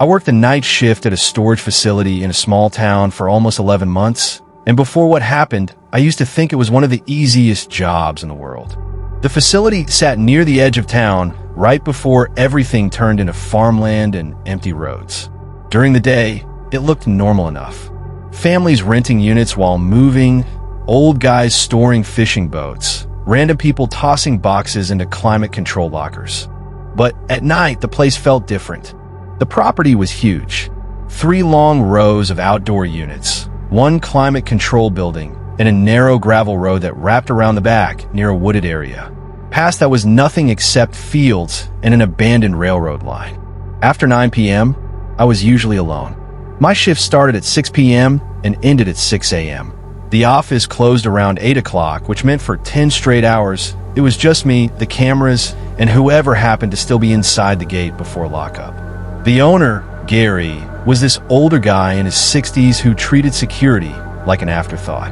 I worked a night shift at a storage facility in a small town for almost 11 months, and before what happened, I used to think it was one of the easiest jobs in the world. The facility sat near the edge of town, right before everything turned into farmland and empty roads. During the day, it looked normal enough. Families renting units while moving, old guys storing fishing boats, random people tossing boxes into climate control lockers. But at night, the place felt different. The property was huge. 3 long rows of outdoor units, 1 climate control building, and a narrow gravel road that wrapped around the back near a wooded area. Past that was nothing except fields and an abandoned railroad line. After 9 p.m., I was usually alone. My shift started at 6 p.m. and ended at 6 a.m. The office closed around 8 o'clock, which meant for 10 straight hours, it was just me, the cameras, and whoever happened to still be inside the gate before lockup. The owner, Gary, was this older guy in his 60s who treated security like an afterthought.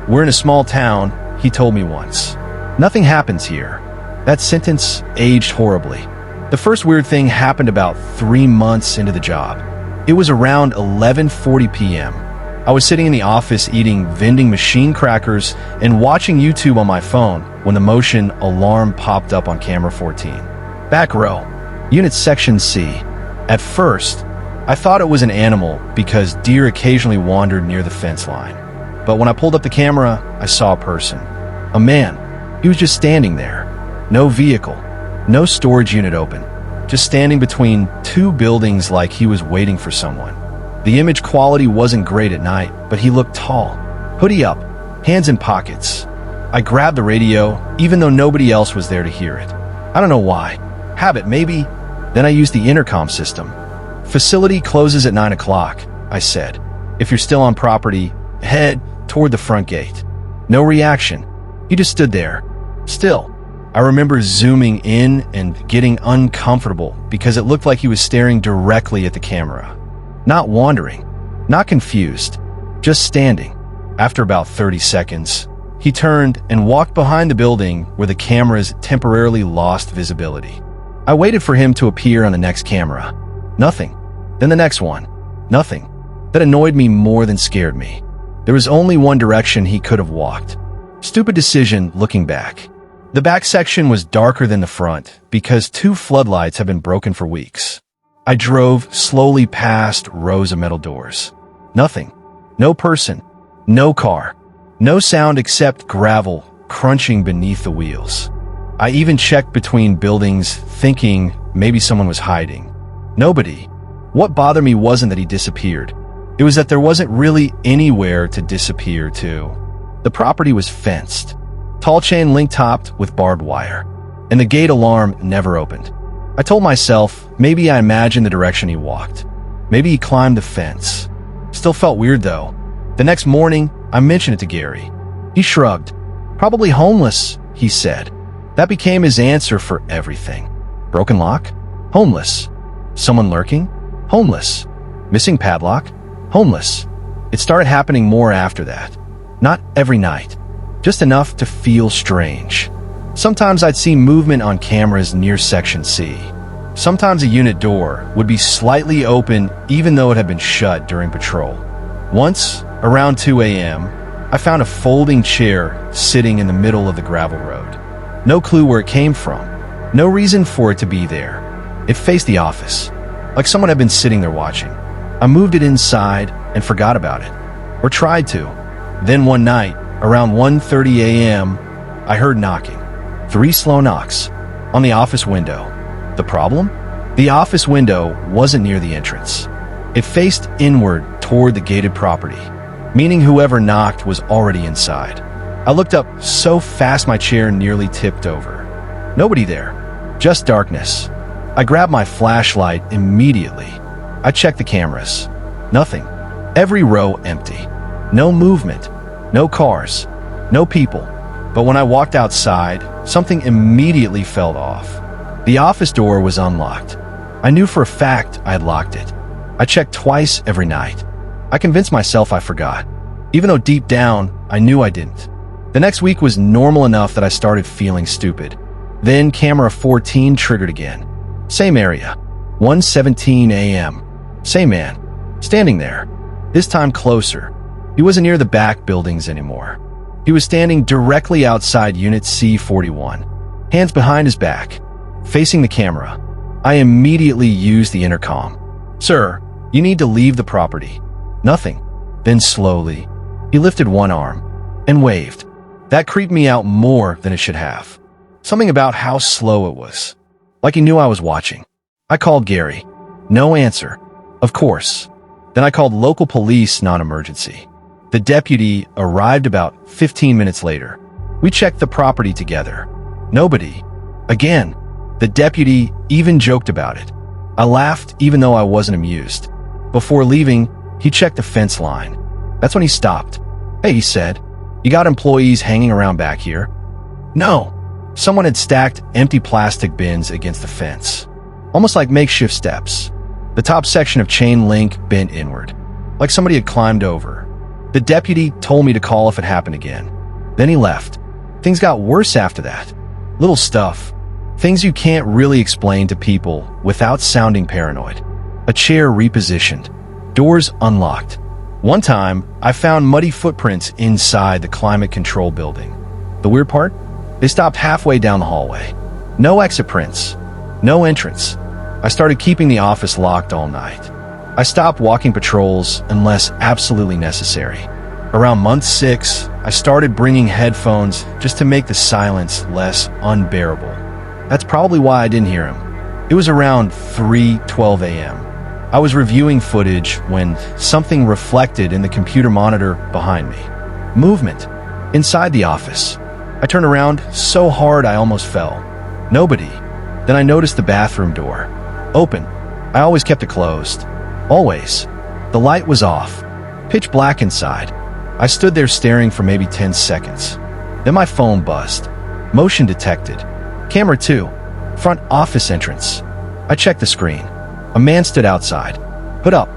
"We're in a small town," he told me once. "Nothing happens here." That sentence aged horribly. The first weird thing happened about 3 months into the job. It was around 11:40 p.m. I was sitting in the office eating vending machine crackers and watching YouTube on my phone when the motion alarm popped up on camera 14. Back row, unit section C. At first, I thought it was an animal because deer occasionally wandered near the fence line. But when I pulled up the camera, I saw a person. A man. He was just standing there. No vehicle. No storage unit open. Just standing between 2 buildings like he was waiting for someone. The image quality wasn't great at night, but he looked tall. Hoodie up, hands in pockets. I grabbed the radio, even though nobody else was there to hear it. I don't know why. Habit, maybe. Then I used the intercom system. "Facility closes at 9 o'clock, I said. "If you're still on property, head toward the front gate." No reaction. He just stood there. Still. I remember zooming in and getting uncomfortable because it looked like he was staring directly at the camera. Not wandering, not confused, just standing. After about 30 seconds, he turned and walked behind the building where the cameras temporarily lost visibility. I waited for him to appear on the next camera. Nothing. Then the next one. Nothing. That annoyed me more than scared me. There was only one direction he could have walked. Stupid decision looking back. The back section was darker than the front because 2 floodlights had been broken for weeks. I drove slowly past rows of metal doors. Nothing. No person. No car. No sound except gravel crunching beneath the wheels. I even checked between buildings thinking maybe someone was hiding. Nobody. What bothered me wasn't that he disappeared. It was that there wasn't really anywhere to disappear to. The property was fenced. Tall chain link topped with barbed wire. And the gate alarm never opened. I told myself maybe I imagined the direction he walked. Maybe he climbed the fence. Still felt weird though. The next morning, I mentioned it to Gary. He shrugged. "Probably homeless," he said. That became his answer for everything. Broken lock? Homeless. Someone lurking? Homeless. Missing padlock? Homeless. It started happening more after that. Not every night. Just enough to feel strange. Sometimes I'd see movement on cameras near Section C. Sometimes a unit door would be slightly open even though it had been shut during patrol. Once, around 2 a.m., I found a folding chair sitting in the middle of the gravel road. No clue where it came from. No reason for it to be there. It faced the office, like someone had been sitting there watching. I moved it inside and forgot about it. Or tried to. Then one night, around 1:30 a.m., I heard knocking. 3 slow knocks on the office window. The problem? The office window wasn't near the entrance. It faced inward toward the gated property, meaning whoever knocked was already inside. I looked up so fast my chair nearly tipped over. Nobody there, just darkness. I grabbed my flashlight immediately. I checked the cameras. Nothing. Every row empty. No movement. No cars. No people. But when I walked outside, something immediately fell off. The office door was unlocked. I knew for a fact I had locked it. I checked twice every night. I convinced myself I forgot, even though deep down, I knew I didn't. The next week was normal enough that I started feeling stupid. Then camera 14 triggered again. Same area. 1:17 a.m. Same man, standing there, this time closer. He wasn't near the back buildings anymore. He was standing directly outside Unit C41, hands behind his back, facing the camera. I immediately used the intercom. "Sir, you need to leave the property." Nothing. Then slowly, he lifted one arm and waved. That creeped me out more than it should have. Something about how slow it was. Like he knew I was watching. I called Gary. No answer. Of course. Then I called local police non-emergency. The deputy arrived about 15 minutes later. We checked the property together. Nobody. Again, the deputy even joked about it. I laughed even though I wasn't amused. Before leaving, he checked the fence line. That's when he stopped. "Hey," he said, "you got employees hanging around back here?" No. Someone had stacked empty plastic bins against the fence, almost like makeshift steps. The top section of chain link bent inward, like somebody had climbed over. The deputy told me to call if it happened again. Then he left. Things got worse after that. Little stuff. Things you can't really explain to people without sounding paranoid. A chair repositioned. Doors unlocked. One time, I found muddy footprints inside the climate control building. The weird part? They stopped halfway down the hallway. No exit prints. No entrance. I started keeping the office locked all night. I stopped walking patrols unless absolutely necessary. Around month 6, I started bringing headphones just to make the silence less unbearable. That's probably why I didn't hear him. It was around 3:12 a.m. I was reviewing footage when something reflected in the computer monitor behind me. Movement. Inside the office. I turned around so hard I almost fell. Nobody. Then I noticed the bathroom door. Open. I always kept it closed. Always. The light was off. Pitch black inside. I stood there staring for maybe 10 seconds. Then my phone buzzed. Motion detected. Camera 2. Front office entrance. I checked the screen. A man stood outside. Hood up.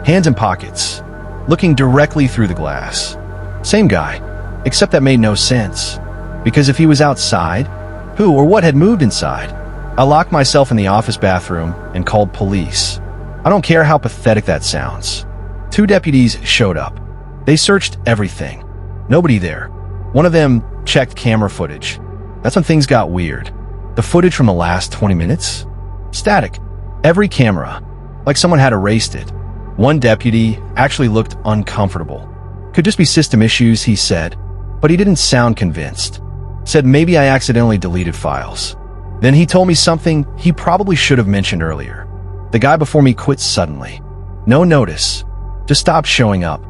Hands in pockets. Looking directly through the glass. Same guy. Except that made no sense. Because if he was outside, who or what had moved inside? I locked myself in the office bathroom and called police. I don't care how pathetic that sounds. 2 deputies showed up. They searched everything. Nobody there. One of them checked camera footage. That's when things got weird. The footage from the last 20 minutes? Static. Every camera. Like someone had erased it. One deputy actually looked uncomfortable. Could just be system issues, he said. But he didn't sound convinced. Said maybe I accidentally deleted files. Then he told me something he probably should have mentioned earlier. The guy before me quit suddenly. No notice. Just stopped showing up.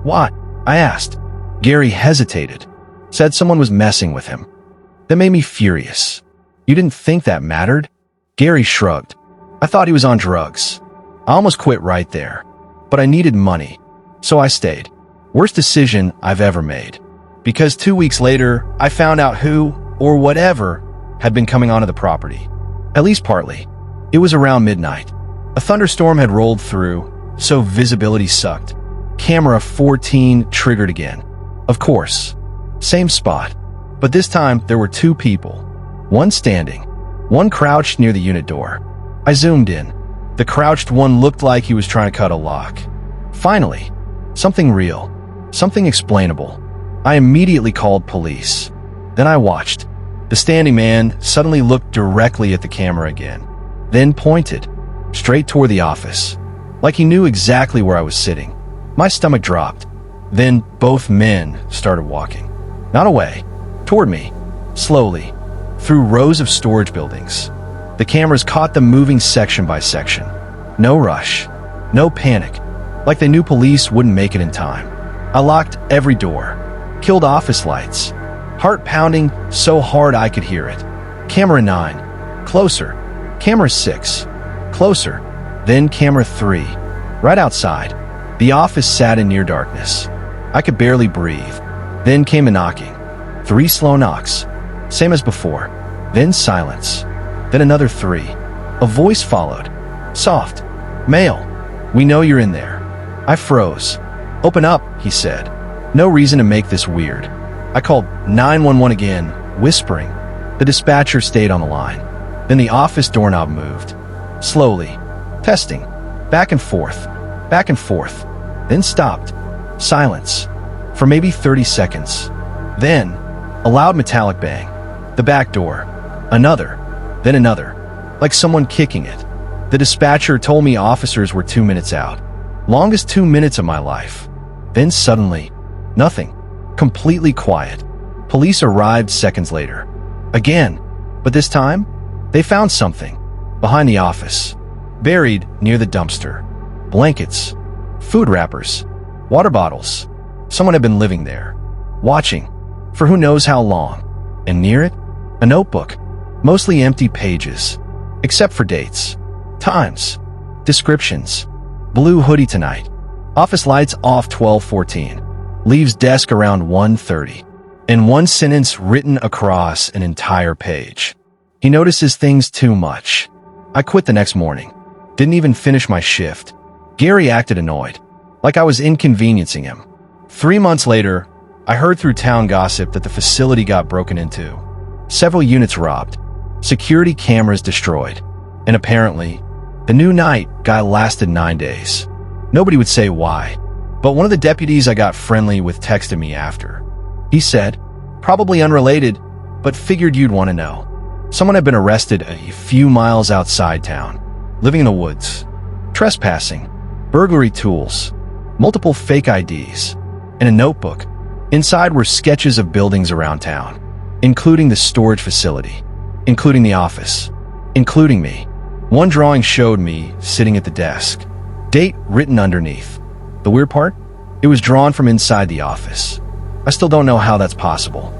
Why? I asked. Gary hesitated. Said someone was messing with him. That made me furious. You didn't think that mattered? Gary shrugged. I thought he was on drugs. I almost quit right there. But I needed money. So I stayed. Worst decision I've ever made. Because 2 weeks later, I found out who, or whatever, had been coming onto the property. At least partly. It was around midnight. A thunderstorm had rolled through, so visibility sucked. Camera 14 triggered again. Of course. Same spot. But this time, there were 2 people. One standing. One crouched near the unit door. I zoomed in. The crouched one looked like he was trying to cut a lock. Finally. Something real. Something explainable. I immediately called police. Then I watched. The standing man suddenly looked directly at the camera again. Then pointed. Straight toward the office. Like he knew exactly where I was sitting. My stomach dropped. Then both men started walking. Not away. Toward me. Slowly. Through rows of storage buildings. The cameras caught them moving section by section. No rush. No panic. Like they knew police wouldn't make it in time. I locked every door. Killed office lights. Heart pounding so hard I could hear it. Camera 9. Closer. Camera 6. Closer. Then camera 3. Right outside. The office sat in near darkness. I could barely breathe. Then came a knocking. 3 slow knocks. Same as before. Then silence. Then another 3. A voice followed. Soft. Male. We know you're in there. I froze. Open up, he said. No reason to make this weird. I called 911 again, whispering. The dispatcher stayed on the line. Then the office doorknob moved. Slowly. Testing. Back and forth, then stopped. Silence. For maybe 30 seconds. Then, a loud metallic bang. The back door. Another. Then another. Like someone kicking it. The dispatcher told me officers were 2 minutes out. Longest 2 minutes of my life. Then suddenly, nothing. Completely quiet. Police arrived seconds later. Again. But this time, they found something. Behind the office. Buried near the dumpster. Blankets. Food wrappers. Water bottles. Someone had been living there. Watching. For who knows how long. And near it, a notebook. Mostly empty pages. Except for dates. Times. Descriptions. Blue hoodie tonight. Office lights off 12:14. Leaves desk around 1:30. And one sentence written across an entire page. He notices things too much. I quit the next morning. Didn't even finish my shift. Gary acted annoyed. Like I was inconveniencing him. 3 months later, I heard through town gossip that the facility got broken into. Several units robbed. Security cameras destroyed. And apparently, the new night guy lasted 9 days. Nobody would say why, but one of the deputies I got friendly with texted me after. He said, probably unrelated, but figured you'd want to know. Someone had been arrested a few miles outside town, living in the woods. Trespassing, burglary tools, multiple fake IDs, and a notebook. Inside were sketches of buildings around town, including the storage facility, including the office, including me. One drawing showed me sitting at the desk. Date written underneath. The weird part? It was drawn from inside the office. I still don't know how that's possible.